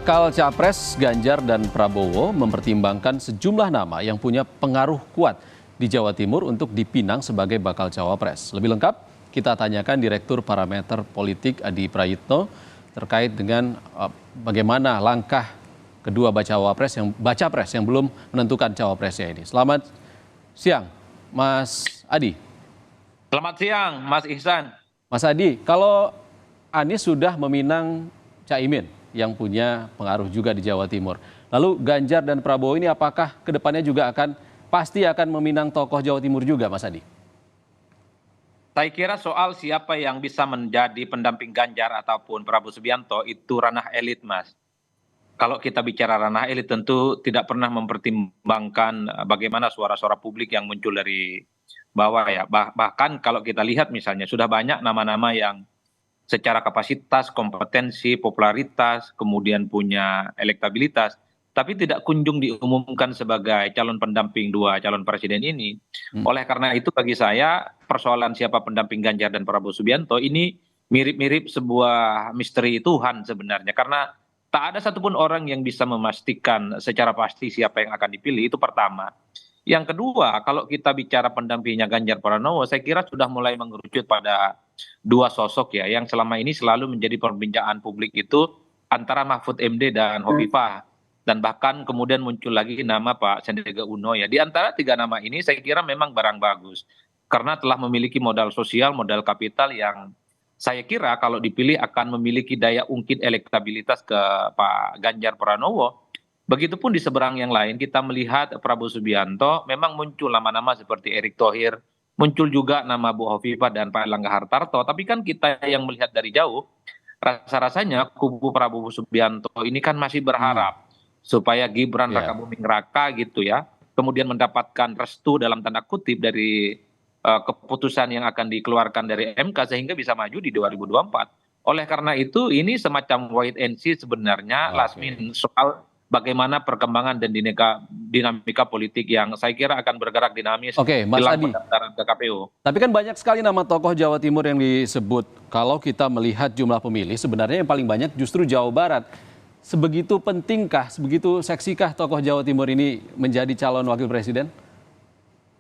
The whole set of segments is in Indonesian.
Bakal Capres Ganjar dan Prabowo mempertimbangkan sejumlah nama yang punya pengaruh kuat di Jawa Timur untuk dipinang sebagai bakal cawapres. Lebih lengkap, kita tanyakan Direktur Parameter Politik Adi Prayitno terkait dengan bagaimana langkah kedua baca pres yang belum menentukan cawapresnya ini. Selamat siang, Mas Adi. Selamat siang, Mas Ihsan. Mas Adi, kalau Anies sudah meminang Caimin yang punya pengaruh juga di Jawa Timur. Lalu Ganjar dan Prabowo ini apakah kedepannya juga pasti akan meminang tokoh Jawa Timur juga, Mas Adi? Saya kira soal siapa yang bisa menjadi pendamping Ganjar ataupun Prabowo Subianto itu ranah elit, Mas. Kalau kita bicara ranah elit tentu tidak pernah mempertimbangkan bagaimana suara-suara publik yang muncul dari bawah ya. Bahkan kalau kita lihat misalnya sudah banyak nama-nama yang secara kapasitas, kompetensi, popularitas, kemudian punya elektabilitas, tapi tidak kunjung diumumkan sebagai calon pendamping dua calon presiden ini. Oleh karena itu bagi saya persoalan siapa pendamping Ganjar dan Prabowo Subianto ini mirip-mirip sebuah misteri Tuhan sebenarnya, karena tak ada satupun orang yang bisa memastikan secara pasti siapa yang akan dipilih, itu pertama. Yang kedua, kalau kita bicara pendampingnya Ganjar Pranowo, saya kira sudah mulai mengerucut pada dua sosok ya, yang selama ini selalu menjadi perbincangan publik itu antara Mahfud MD dan Hovifah. Dan bahkan kemudian muncul lagi nama Pak Sandiaga Uno ya. Di antara tiga nama ini saya kira memang barang bagus. Karena telah memiliki modal sosial, modal kapital yang saya kira kalau dipilih akan memiliki daya ungkit elektabilitas ke Pak Ganjar Pranowo. Begitupun di seberang yang lain kita melihat Prabowo Subianto memang muncul nama-nama seperti Erick Thohir, muncul juga nama Bu Hovifah dan Pak Erlangga Hartarto, tapi kan kita yang melihat dari jauh, rasa-rasanya kubu Prabowo Subianto ini kan masih berharap supaya Gibran Ya. Rakabuming Raka gitu ya, kemudian mendapatkan restu dalam tanda kutip dari keputusan yang akan dikeluarkan dari MK sehingga bisa maju di 2024. Oleh karena itu ini semacam wait and see sebenarnya last Oke. minute soal bagaimana perkembangan dan dinamika politik yang saya kira akan bergerak dinamis Oke, Mas jelang Adi. pendaftaran ke KPU. Tapi kan banyak sekali nama tokoh Jawa Timur yang disebut. Kalau kita melihat jumlah pemilih, sebenarnya yang paling banyak justru Jawa Barat. Sebegitu pentingkah, sebegitu seksikah tokoh Jawa Timur ini menjadi calon wakil presiden?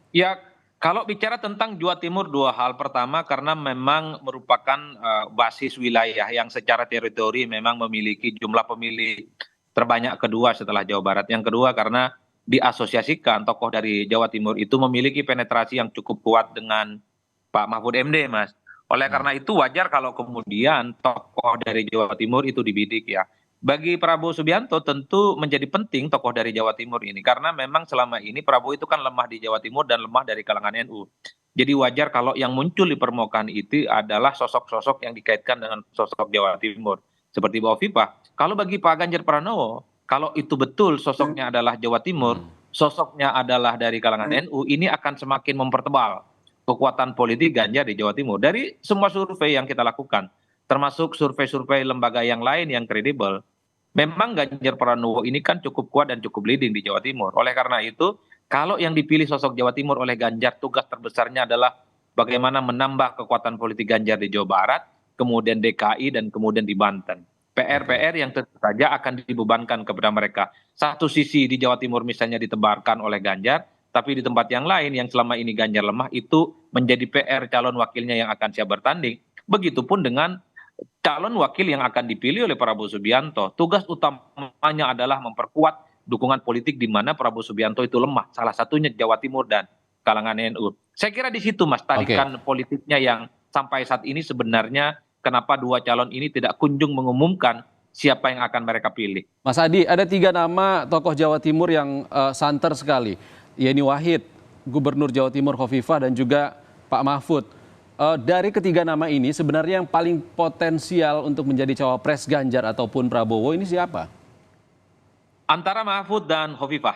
Ya, kalau bicara tentang Jawa Timur dua hal. Pertama karena memang merupakan basis wilayah yang secara teritori memang memiliki jumlah pemilih terbanyak kedua setelah Jawa Barat. Yang kedua karena diasosiasikan tokoh dari Jawa Timur itu memiliki penetrasi yang cukup kuat dengan Pak Mahfud MD, Mas. Oleh karena itu wajar kalau kemudian tokoh dari Jawa Timur itu dibidik ya. Bagi Prabowo Subianto tentu menjadi penting tokoh dari Jawa Timur ini karena memang selama ini Prabowo itu kan lemah di Jawa Timur dan lemah dari kalangan NU. Jadi wajar kalau yang muncul di permukaan itu adalah sosok-sosok yang dikaitkan dengan sosok Jawa Timur seperti Bu Hovifah. Kalau bagi Pak Ganjar Pranowo, kalau itu betul sosoknya adalah Jawa Timur, sosoknya adalah dari kalangan NU, ini akan semakin mempertebal kekuatan politik Ganjar di Jawa Timur. Dari semua survei yang kita lakukan, termasuk survei-survei lembaga yang lain yang kredibel, memang Ganjar Pranowo ini kan cukup kuat dan cukup leading di Jawa Timur. Oleh karena itu, kalau yang dipilih sosok Jawa Timur oleh Ganjar, tugas terbesarnya adalah bagaimana menambah kekuatan politik Ganjar di Jawa Barat, kemudian DKI, dan kemudian di Banten. Oke. PR-PR yang tentu saja akan dibebankan kepada mereka. Satu sisi di Jawa Timur misalnya ditebarkan oleh Ganjar, tapi di tempat yang lain yang selama ini Ganjar lemah itu menjadi PR calon wakilnya yang akan siap bertanding. Begitupun dengan calon wakil yang akan dipilih oleh Prabowo Subianto. Tugas utamanya adalah memperkuat dukungan politik di mana Prabowo Subianto itu lemah. Salah satunya Jawa Timur dan kalangan NU. Saya kira di situ Mas Oke. tarikan politiknya yang sampai saat ini sebenarnya kenapa dua calon ini tidak kunjung mengumumkan siapa yang akan mereka pilih. Mas Adi, ada 3 nama tokoh Jawa Timur yang santer sekali. Yeni Wahid, Gubernur Jawa Timur Hovifah, dan juga Pak Mahfud. Dari ketiga nama ini sebenarnya yang paling potensial untuk menjadi cawapres Ganjar ataupun Prabowo ini siapa? Antara Mahfud dan Hovifah.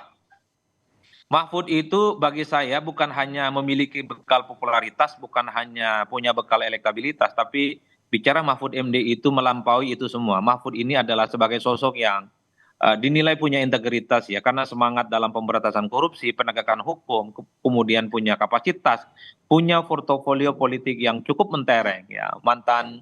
Mahfud itu bagi saya bukan hanya memiliki bekal popularitas, bukan hanya punya bekal elektabilitas, tapi bicara Mahfud MD itu melampaui itu semua. Mahfud ini adalah sebagai sosok yang dinilai punya integritas ya, karena semangat dalam pemberantasan korupsi, penegakan hukum, kemudian punya kapasitas, punya portofolio politik yang cukup mentereng ya, mantan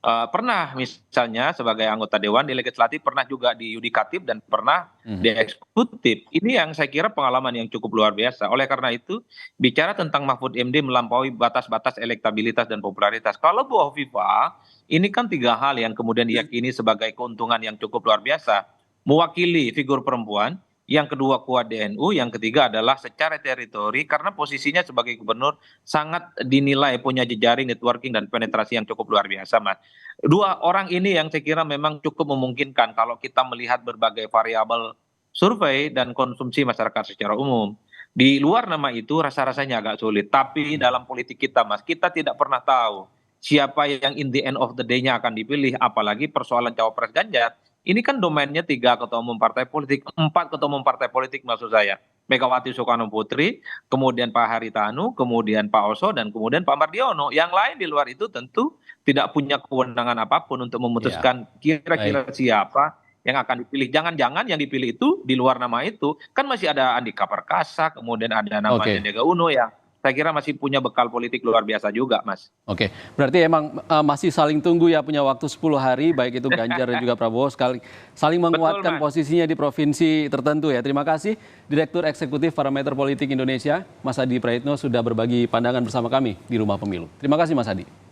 pernah misalnya sebagai anggota dewan di legislatif, pernah juga di yudikatif dan pernah di eksekutif. Ini yang saya kira pengalaman yang cukup luar biasa. Oleh karena itu, bicara tentang Mahfud MD melampaui batas-batas elektabilitas dan popularitas. Kalau Bu Hovifah, ini kan tiga hal yang kemudian diyakini sebagai keuntungan yang cukup luar biasa. Mewakili figur perempuan, yang kedua kuat di NU, yang ketiga adalah secara teritori karena posisinya sebagai gubernur sangat dinilai punya jejaring networking dan penetrasi yang cukup luar biasa, Mas. Dua orang ini yang saya kira memang cukup memungkinkan kalau kita melihat berbagai variabel survei dan konsumsi masyarakat secara umum. Di luar nama itu rasa-rasanya agak sulit. Tapi dalam politik kita, Mas, kita tidak pernah tahu siapa yang in the end of the day-nya akan dipilih. Apalagi persoalan cawapres Ganjar. Ini kan domainnya 3 ketua umum partai politik, 4 ketua umum partai politik maksud saya. Megawati Soekarno Putri, kemudian Pak Haritanu, kemudian Pak Oso, dan kemudian Pak Mardiono. Yang lain di luar itu tentu tidak punya kewenangan apapun untuk memutuskan kira-kira siapa yang akan dipilih. Jangan-jangan yang dipilih itu di luar nama itu, kan masih ada Andika Perkasa, kemudian ada nama Sandiaga Uno yang saya kira masih punya bekal politik luar biasa juga, Mas. Oke, berarti emang masih saling tunggu ya, punya waktu 10 hari, baik itu Ganjar dan juga Prabowo, saling menguatkan posisinya di provinsi tertentu ya. Terima kasih Direktur Eksekutif Parameter Politik Indonesia, Mas Adi Praitno, sudah berbagi pandangan bersama kami di Rumah Pemilu. Terima kasih Mas Adi.